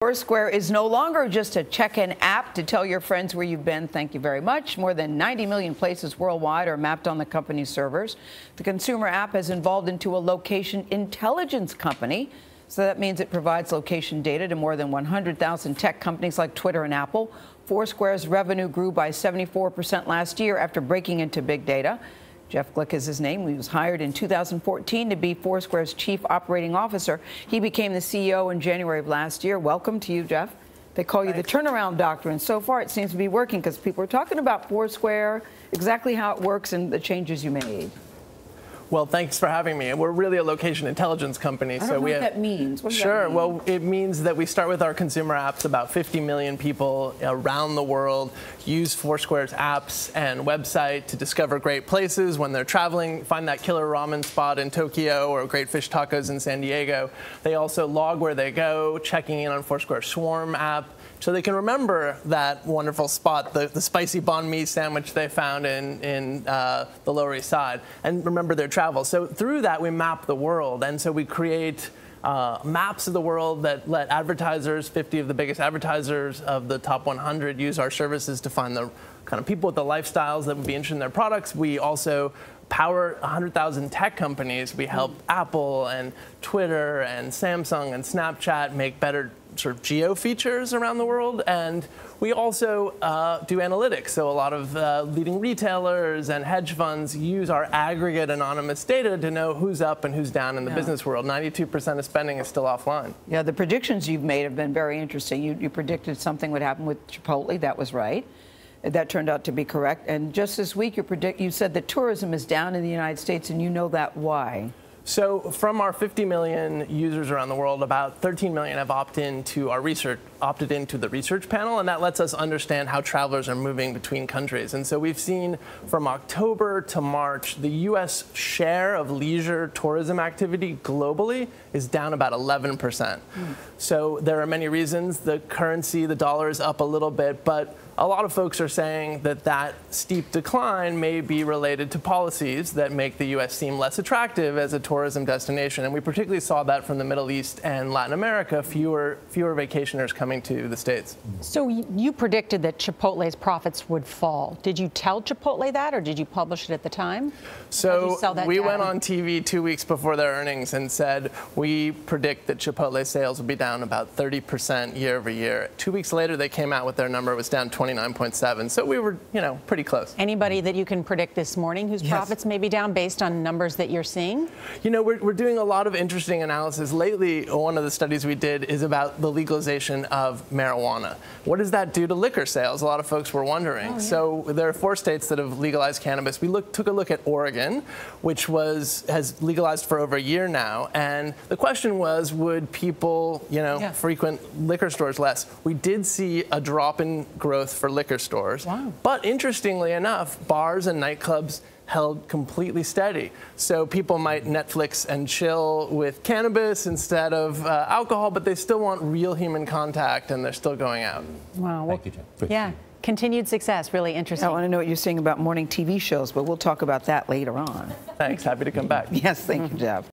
Foursquare is no longer just a check-in app to tell your friends where you've been. Thank you very much. More than 90 million places worldwide are mapped on the company's servers. The consumer app has evolved into a location intelligence company. So that means it provides location data to more than 100,000 tech companies like Twitter and Apple. Foursquare's revenue grew by 74% last year after breaking into big data. Jeff Glick is his name. He was hired in 2014 to be Foursquare's chief operating officer. He became the CEO in January of last year. Welcome to you, Jeff. They call you the turnaround doctor, and so far it seems to be working because people are talking about Foursquare, exactly how it works and the changes you made. Well, thanks for having me. We're really a location intelligence company. I don't know what that means. What does that mean? Well, it means that we start with our consumer apps. About 50 million people around the world use Foursquare's apps and website to discover great places when they're traveling, find that killer ramen spot in Tokyo or great fish tacos in San Diego. They also log where they go, checking in on Foursquare Swarm app, so they can remember that wonderful spot, the spicy banh mi sandwich they found in the Lower East Side, and remember their travel. So through that, we map the world, and so we create maps of the world that let advertisers, 50 of the biggest advertisers of the top 100, use our services to find the kind of people with the lifestyles that would be interested in their products. We also power 100,000 tech companies. We help Apple and Twitter and Samsung and Snapchat make better sort of geo features around the world, and we also do analytics. So a lot of leading retailers and hedge funds use our aggregate anonymous data to know who's up and who's down in the business world. 92% of spending is still offline. Yeah, the predictions you've made have been very interesting. You predicted something would happen with Chipotle. That was right. That turned out to be correct. And just this week, you said that tourism is down in the United States, and you know that why? So from our 50 million users around the world, about 13 million have opted into the research panel, and that lets us understand how travelers are moving between countries. And so we've seen from October to March, the U.S. share of leisure tourism activity globally is down about 11%. So there are many reasons. The currency, the dollar is up a little bit, but a lot of folks are saying that that steep decline may be related to policies that make the U.S. seem less attractive as a tourism destination. And we particularly saw that from the Middle East and Latin America, fewer vacationers coming to the States. So you predicted that Chipotle's profits would fall. Did you tell Chipotle that, or did you publish it at the time? So we went on TV 2 weeks before their earnings and said, we predict that Chipotle sales will be down about 30% year over year. 2 weeks later, they came out with their number. It was down 29.7. So we were, pretty close. Anybody that you can predict this morning whose profits may be down based on numbers that you're seeing? We're doing a lot of interesting analysis. Lately, one of the studies we did is about the legalization of marijuana. What does that do to liquor sales? A lot of folks were wondering. So there are 4 states that have legalized cannabis. We took a look at Oregon, which has legalized for over a year now. And the question was, would people, frequent liquor stores less? We did see a drop in growth for liquor stores. Wow. But interestingly enough, bars and nightclubs held completely steady. So people might Netflix and chill with cannabis instead of alcohol, but they still want real human contact, and they're still going out. Wow. Thank you, Jeff. Yeah. Continued success. Really interesting. I want to know what you're saying about morning TV shows, but we'll talk about that later on. Thanks. Happy to come back. Yes, thank you, Jeff.